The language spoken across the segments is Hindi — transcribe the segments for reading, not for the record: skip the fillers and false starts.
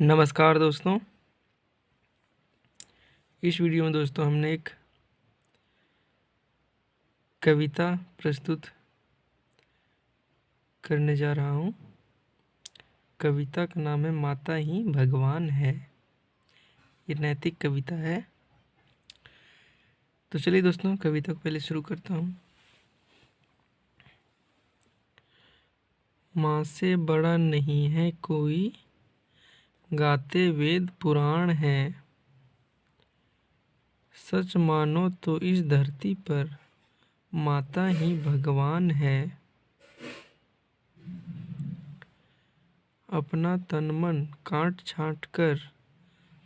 नमस्कार दोस्तों। इस वीडियो में दोस्तों हमने एक कविता प्रस्तुत करने जा रहा हूँ। कविता का नाम है माता ही भगवान है। ये नैतिक कविता है। तो चलिए दोस्तों कविता को पहले शुरू करता हूँ। माँ से बड़ा नहीं है कोई, गाते वेद पुराण है। सच मानो तो इस धरती पर माता ही भगवान है। अपना तन मन काट छाँट कर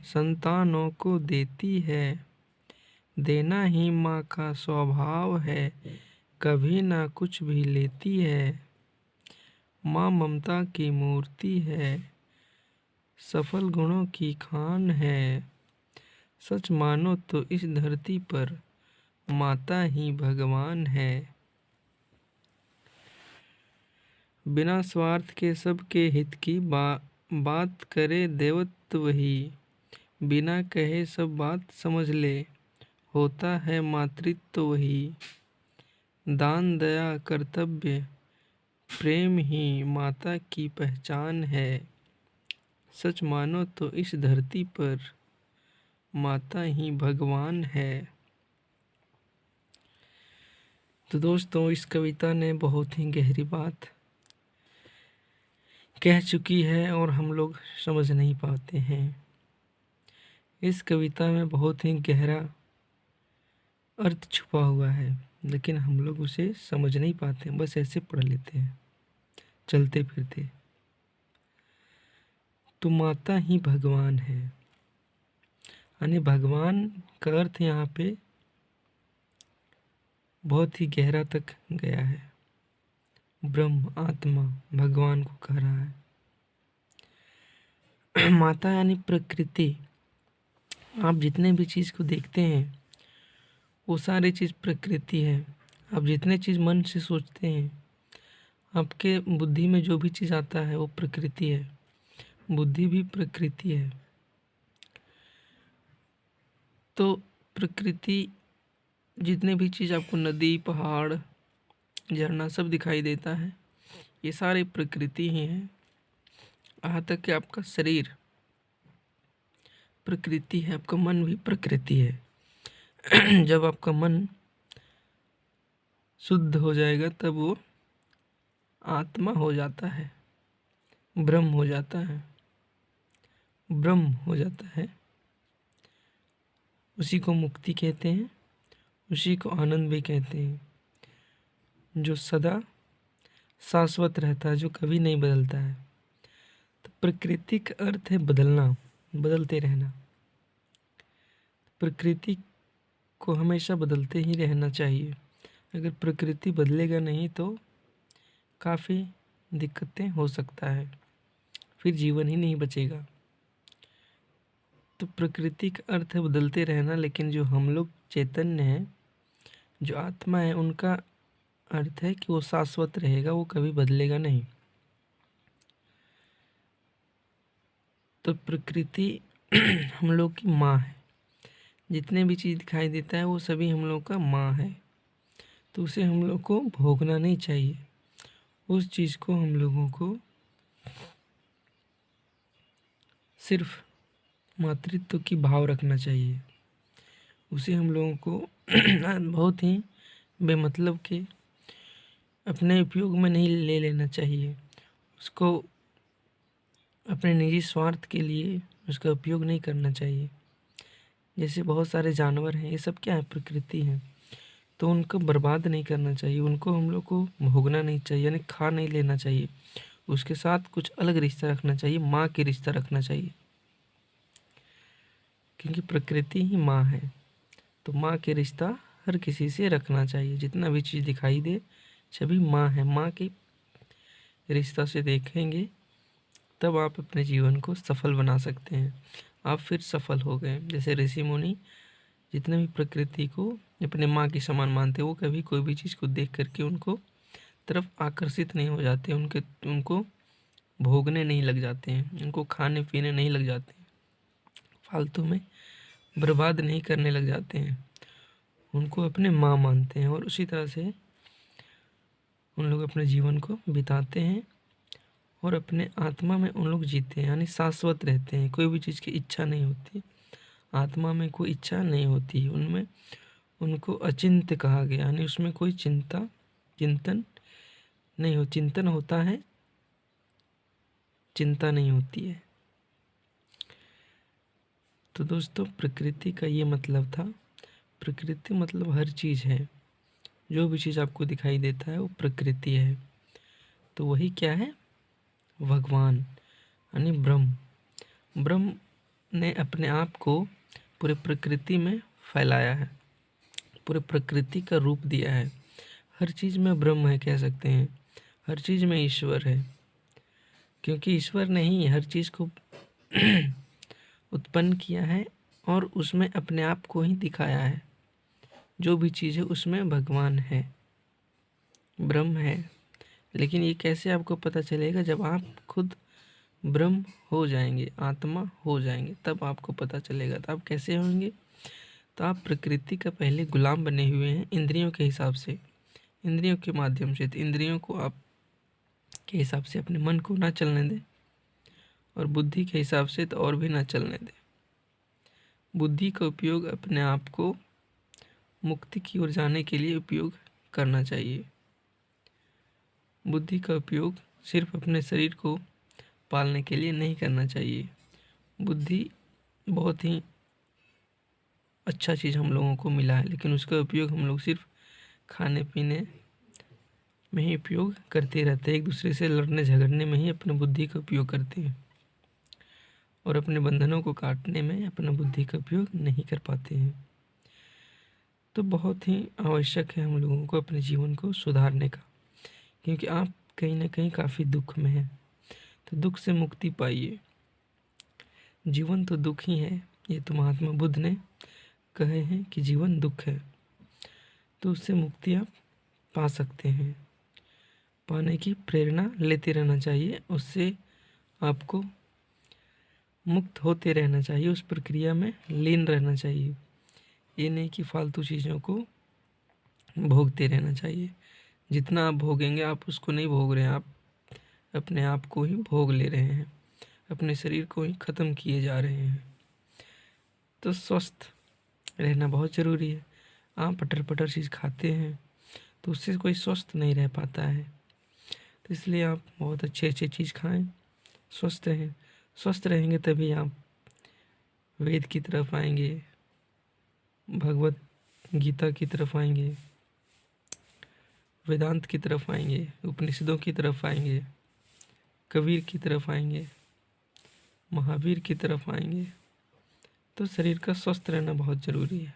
संतानों को देती है। देना ही माँ का स्वभाव है, कभी ना कुछ भी लेती है। माँ ममता की मूर्ति है, सफल गुणों की खान है। सच मानो तो इस धरती पर माता ही भगवान है। बिना स्वार्थ के सबके हित की बात करे देवत्व वही। बिना कहे सब बात समझ ले, होता है मातृत्व वही। दान दया कर्तव्य प्रेम ही माता की पहचान है। सच मानो तो इस धरती पर माता ही भगवान है। तो दोस्तों इस कविता ने बहुत ही गहरी बात कह चुकी है और हम लोग समझ नहीं पाते हैं। इस कविता में बहुत ही गहरा अर्थ छुपा हुआ है, लेकिन हम लोग उसे समझ नहीं पाते, बस ऐसे पढ़ लेते हैं चलते फिरते। तो माता ही भगवान है, यानी भगवान का अर्थ यहाँ पे बहुत ही गहरा तक गया है। ब्रह्म आत्मा भगवान को कह रहा है। माता यानी प्रकृति। आप जितने भी चीज़ को देखते हैं वो सारी चीज़ प्रकृति है। आप जितने चीज़ मन से सोचते हैं, आपके बुद्धि में जो भी चीज़ आता है वो प्रकृति है। बुद्धि भी प्रकृति है। तो प्रकृति जितने भी चीज़ आपको नदी पहाड़ झरना सब दिखाई देता है, ये सारे प्रकृति ही हैं। यहाँ तक कि आपका शरीर प्रकृति है, आपका मन भी प्रकृति है। जब आपका मन शुद्ध हो जाएगा तब वो आत्मा हो जाता है, ब्रह्म हो जाता है। ब्रह्म हो जाता है, उसी को मुक्ति कहते हैं, उसी को आनंद भी कहते हैं, जो सदा शाश्वत रहता है, जो कभी नहीं बदलता है। तो प्रकृति का अर्थ है बदलना, बदलते रहना। प्रकृति को हमेशा बदलते ही रहना चाहिए। अगर प्रकृति बदलेगा नहीं तो काफ़ी दिक्कतें हो सकता है, फिर जीवन ही नहीं बचेगा। तो प्रकृति का अर्थ है बदलते रहना, लेकिन जो हम लोग चैतन्य हैं, जो आत्मा है, उनका अर्थ है कि वो शाश्वत रहेगा, वो कभी बदलेगा नहीं। तो प्रकृति हम लोग की माँ है। जितने भी चीज़ दिखाई देता है वो सभी हम लोग का माँ है। तो उसे हम लोग को भोगना नहीं चाहिए। उस चीज़ को हम लोगों को सिर्फ मातृत्व की भाव रखना चाहिए। उसे हम लोगों को बहुत ही बेमतलब के अपने उपयोग में नहीं ले लेना चाहिए। उसको अपने निजी स्वार्थ के लिए उसका उपयोग नहीं करना चाहिए। जैसे बहुत सारे जानवर हैं, ये सब क्या है, प्रकृति है। तो उनको बर्बाद नहीं करना चाहिए, उनको हम लोग को भोगना नहीं चाहिए, यानी खा नहीं लेना चाहिए। उसके साथ कुछ अलग रिश्ता रखना चाहिए, माँ के रिश्ता रखना चाहिए, क्योंकि प्रकृति ही माँ है। तो माँ के रिश्ता हर किसी से रखना चाहिए। जितना भी चीज़ दिखाई दे सभी माँ है। माँ के रिश्ता से देखेंगे तब आप अपने जीवन को सफल बना सकते हैं। आप फिर सफल हो गए। जैसे ऋषि मुनि जितने भी प्रकृति को अपने माँ की समान मानते, वो कभी कोई भी चीज़ को देख करके उनको तरफ आकर्षित नहीं हो जाते, उनको भोगने नहीं लग जाते हैं, उनको खाने पीने नहीं लग जाते हैं, फालतू में बर्बाद नहीं करने लग जाते हैं, उनको अपने माँ मानते हैं और उसी तरह से उन लोग अपने जीवन को बिताते हैं और अपने आत्मा में उन लोग जीते हैं, यानी शाश्वत रहते हैं। कोई भी चीज़ की इच्छा नहीं होती, आत्मा में कोई इच्छा नहीं होती, उनमें उनको अचिंत्य कहा गया, यानी उसमें कोई चिंतन नहीं हो, चिंतन होता है, चिंता नहीं होती है। तो दोस्तों प्रकृति का ये मतलब था। प्रकृति मतलब हर चीज़ है, जो भी चीज़ आपको दिखाई देता है वो प्रकृति है। तो वही क्या है? भगवान यानी ब्रह्म। ब्रह्म ने अपने आप को पूरे प्रकृति में फैलाया है, पूरे प्रकृति का रूप दिया है। हर चीज़ में ब्रह्म है कह सकते हैं, हर चीज़ में ईश्वर है, क्योंकि ईश्वर ने ही हर चीज़ को उत्पन्न किया है और उसमें अपने आप को ही दिखाया है। जो भी चीज़ है उसमें भगवान है, ब्रह्म है। लेकिन ये कैसे आपको पता चलेगा? जब आप खुद ब्रह्म हो जाएंगे, आत्मा हो जाएंगे, तब आपको पता चलेगा। तो आप कैसे होंगे? तो आप प्रकृति का पहले गुलाम बने हुए हैं इंद्रियों के हिसाब से, इंद्रियों के माध्यम से। तो इंद्रियों को आप के हिसाब से अपने मन को ना चलने दें और बुद्धि के हिसाब से तो और भी ना चलने दें। बुद्धि का उपयोग अपने आप को मुक्ति की ओर जाने के लिए उपयोग करना चाहिए। बुद्धि का उपयोग सिर्फ अपने शरीर को पालने के लिए नहीं करना चाहिए। बुद्धि बहुत ही अच्छा चीज़ हम लोगों को मिला है, लेकिन उसका उपयोग हम लोग सिर्फ खाने पीने में ही उपयोग करते रहते हैं, एक दूसरे से लड़ने झगड़ने में ही अपनी बुद्धि का उपयोग करते हैं और अपने बंधनों को काटने में अपना बुद्धि का उपयोग नहीं कर पाते हैं। तो बहुत ही आवश्यक है हम लोगों को अपने जीवन को सुधारने का, क्योंकि आप कहीं ना कहीं काफ़ी दुख में हैं। तो दुख से मुक्ति पाइए। जीवन तो दुख ही है, ये तो महात्मा बुद्ध ने कहे हैं कि जीवन दुख है। तो उससे मुक्ति आप पा सकते हैं, पाने की प्रेरणा लेते रहना चाहिए, उससे आपको मुक्त होते रहना चाहिए, उस प्रक्रिया में लीन रहना चाहिए। ये नहीं कि फालतू चीज़ों को भोगते रहना चाहिए। जितना आप भोगेंगे आप उसको नहीं भोग रहे हैं, आप अपने आप को ही भोग ले रहे हैं, अपने शरीर को ही ख़त्म किए जा रहे हैं। तो स्वस्थ रहना बहुत ज़रूरी है। आप पटर पटर चीज़ खाते हैं तो उससे कोई स्वस्थ नहीं रह पाता है। तो इसलिए आप बहुत अच्छे चीज़ खाएं, स्वस्थ रहें। स्वस्थ रहेंगे तभी आप वेद की तरफ आएंगे, भगवत गीता की तरफ आएंगे, वेदांत की तरफ आएंगे, उपनिषदों की तरफ आएंगे, कबीर की तरफ आएंगे, महावीर की तरफ आएंगे। तो शरीर का स्वस्थ रहना बहुत ज़रूरी है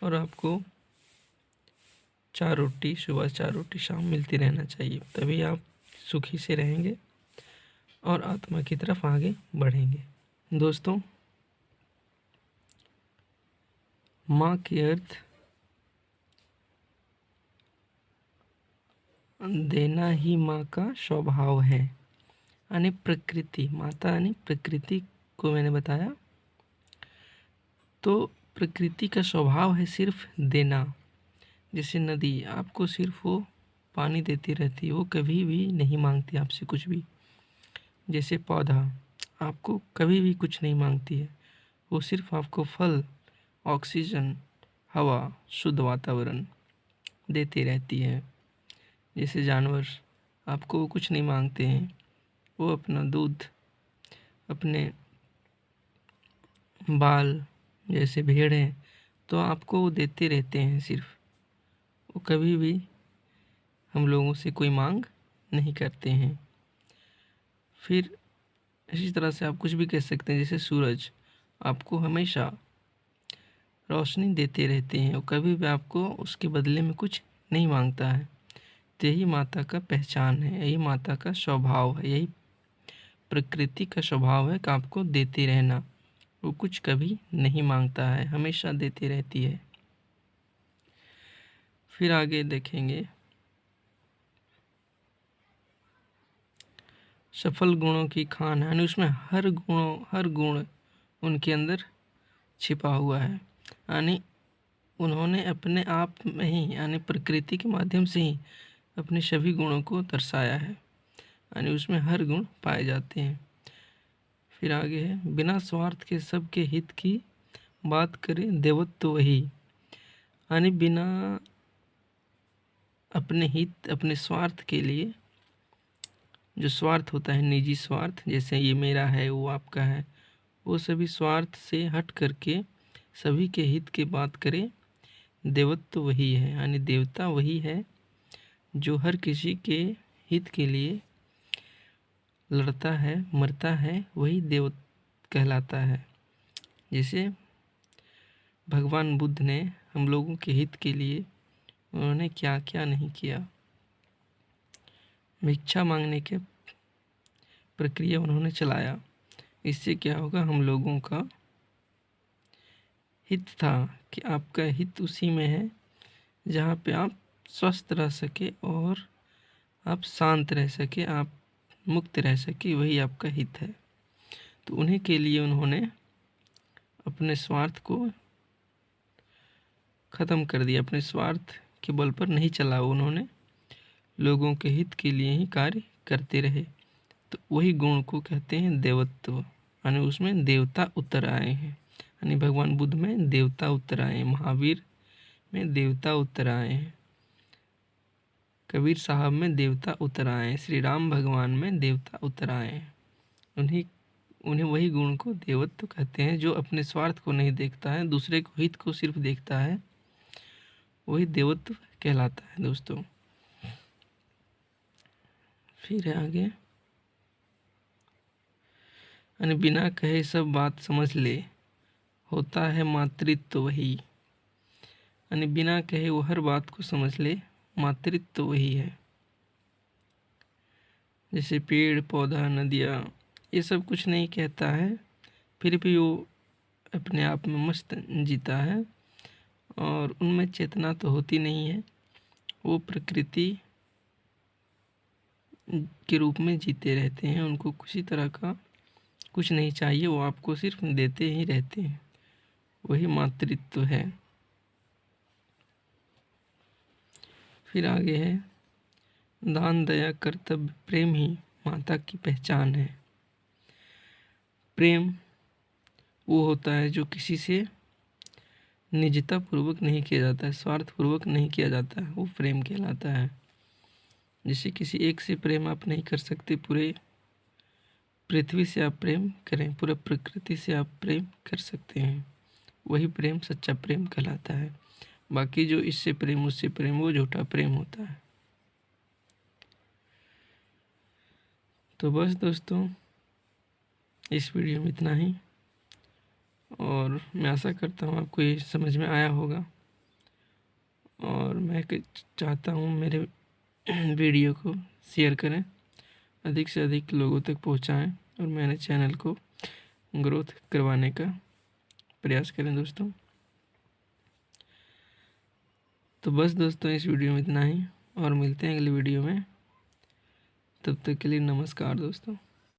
और आपको 4 रोटी सुबह 4 रोटी शाम मिलती रहना चाहिए, तभी आप सुखी से रहेंगे और आत्मा की तरफ आगे बढ़ेंगे। दोस्तों, माँ के अर्थ देना ही माँ का स्वभाव है, यानी प्रकृति, माता यानी प्रकृति को मैंने बताया। तो प्रकृति का स्वभाव है सिर्फ देना। जैसे नदी आपको सिर्फ वो पानी देती रहती है, वो कभी भी नहीं मांगती आपसे कुछ भी। जैसे पौधा आपको कभी भी कुछ नहीं मांगती है, वो सिर्फ आपको फल, ऑक्सीजन, हवा, शुद्ध वातावरण देती रहती है। जैसे जानवर आपको वो कुछ नहीं मांगते हैं, वो अपना दूध, अपने बाल, जैसे भेड़ हैं तो आपको वो देते रहते हैं सिर्फ, वो कभी भी हम लोगों से कोई मांग नहीं करते हैं। फिर इसी तरह से आप कुछ भी कह सकते हैं, जैसे सूरज आपको हमेशा रोशनी देते रहते हैं और कभी भी आपको उसके बदले में कुछ नहीं मांगता है। तो यही माता का पहचान है, यही माता का स्वभाव है, यही प्रकृति का स्वभाव है कि आपको देते रहना। वो कुछ कभी नहीं मांगता है, हमेशा देती रहती है। फिर आगे देखेंगे सफल गुणों की खान है, यानी उसमें हर गुण उनके अंदर छिपा हुआ है। यानी उन्होंने अपने आप में ही, यानी प्रकृति के माध्यम से ही अपने सभी गुणों को दर्शाया है, यानी उसमें हर गुण पाए जाते हैं। फिर आगे है, बिना स्वार्थ के सबके हित की बात करें देवत्व वही, यानी बिना अपने हित, अपने स्वार्थ के लिए, जो स्वार्थ होता है निजी स्वार्थ, जैसे ये मेरा है वो आपका है, वो सभी स्वार्थ से हट करके सभी के हित की बात करें देवत्व वही है, यानी देवता वही है जो हर किसी के हित के लिए लड़ता है, मरता है, वही देव कहलाता है। जैसे भगवान बुद्ध ने हम लोगों के हित के लिए उन्होंने क्या क्या नहीं किया। भिक्षा मांगने के प्रक्रिया उन्होंने चलाया, इससे क्या होगा, हम लोगों का हित था कि आपका हित उसी में है जहाँ पे आप स्वस्थ रह सके और आप शांत रह सके, आप मुक्त रह सके, वही आपका हित है। तो उन्हीं के लिए उन्होंने अपने स्वार्थ को ख़त्म कर दिया, अपने स्वार्थ के बल पर नहीं चला, उन्होंने लोगों के हित के लिए ही कार्य करते रहे। तो वही गुण को कहते हैं देवत्व, यानी उसमें देवता उतर आए हैं, यानी भगवान बुद्ध में देवता उतर आए हैं, महावीर में देवता उतर आए हैं, कबीर साहब में देवता उतर आए हैं, श्री राम भगवान में देवता उतर आए हैं। उन्हें वही गुण को देवत्व कहते हैं, जो अपने स्वार्थ को नहीं देखता है, दूसरे को हित को सिर्फ देखता है, वही देवत्व कहलाता है दोस्तों। फिर है आगे, यानी बिना कहे सब बात समझ ले, होता है मातृत्व वही, यानी बिना कहे वो हर बात को समझ ले, मातृत्व वही है। जैसे पेड़ पौधा नदियाँ ये सब कुछ नहीं कहता है, फिर भी वो अपने आप में मस्त जीता है और उनमें चेतना तो होती नहीं है, वो प्रकृति के रूप में जीते रहते हैं, उनको किसी तरह का कुछ नहीं चाहिए, वो आपको सिर्फ देते ही रहते हैं, वही मातृत्व है। फिर आगे है, दान दया कर्तव्य प्रेम ही माता की पहचान है। प्रेम वो होता है जो किसी से निजता पूर्वक नहीं किया जाता है, स्वार्थ पूर्वक नहीं किया जाता है, वो प्रेम कहलाता है। जैसे किसी एक से प्रेम आप नहीं कर सकते, पूरे पृथ्वी से आप प्रेम करें, पूरे प्रकृति से आप प्रेम कर सकते हैं, वही प्रेम सच्चा प्रेम कहलाता है। बाकी जो इससे प्रेम उससे प्रेम, वो झूठा प्रेम होता है। तो बस दोस्तों इस वीडियो में इतना ही, और मैं आशा करता हूँ आपको ये समझ में आया होगा, और मैं चाहता हूँ मेरे वीडियो को शेयर करें, अधिक से अधिक लोगों तक पहुँचाएं और मेरे चैनल को ग्रोथ करवाने का प्रयास करें दोस्तों। तो बस दोस्तों इस वीडियो में इतना ही, और मिलते हैं अगली वीडियो में, तब तक के लिए नमस्कार दोस्तों।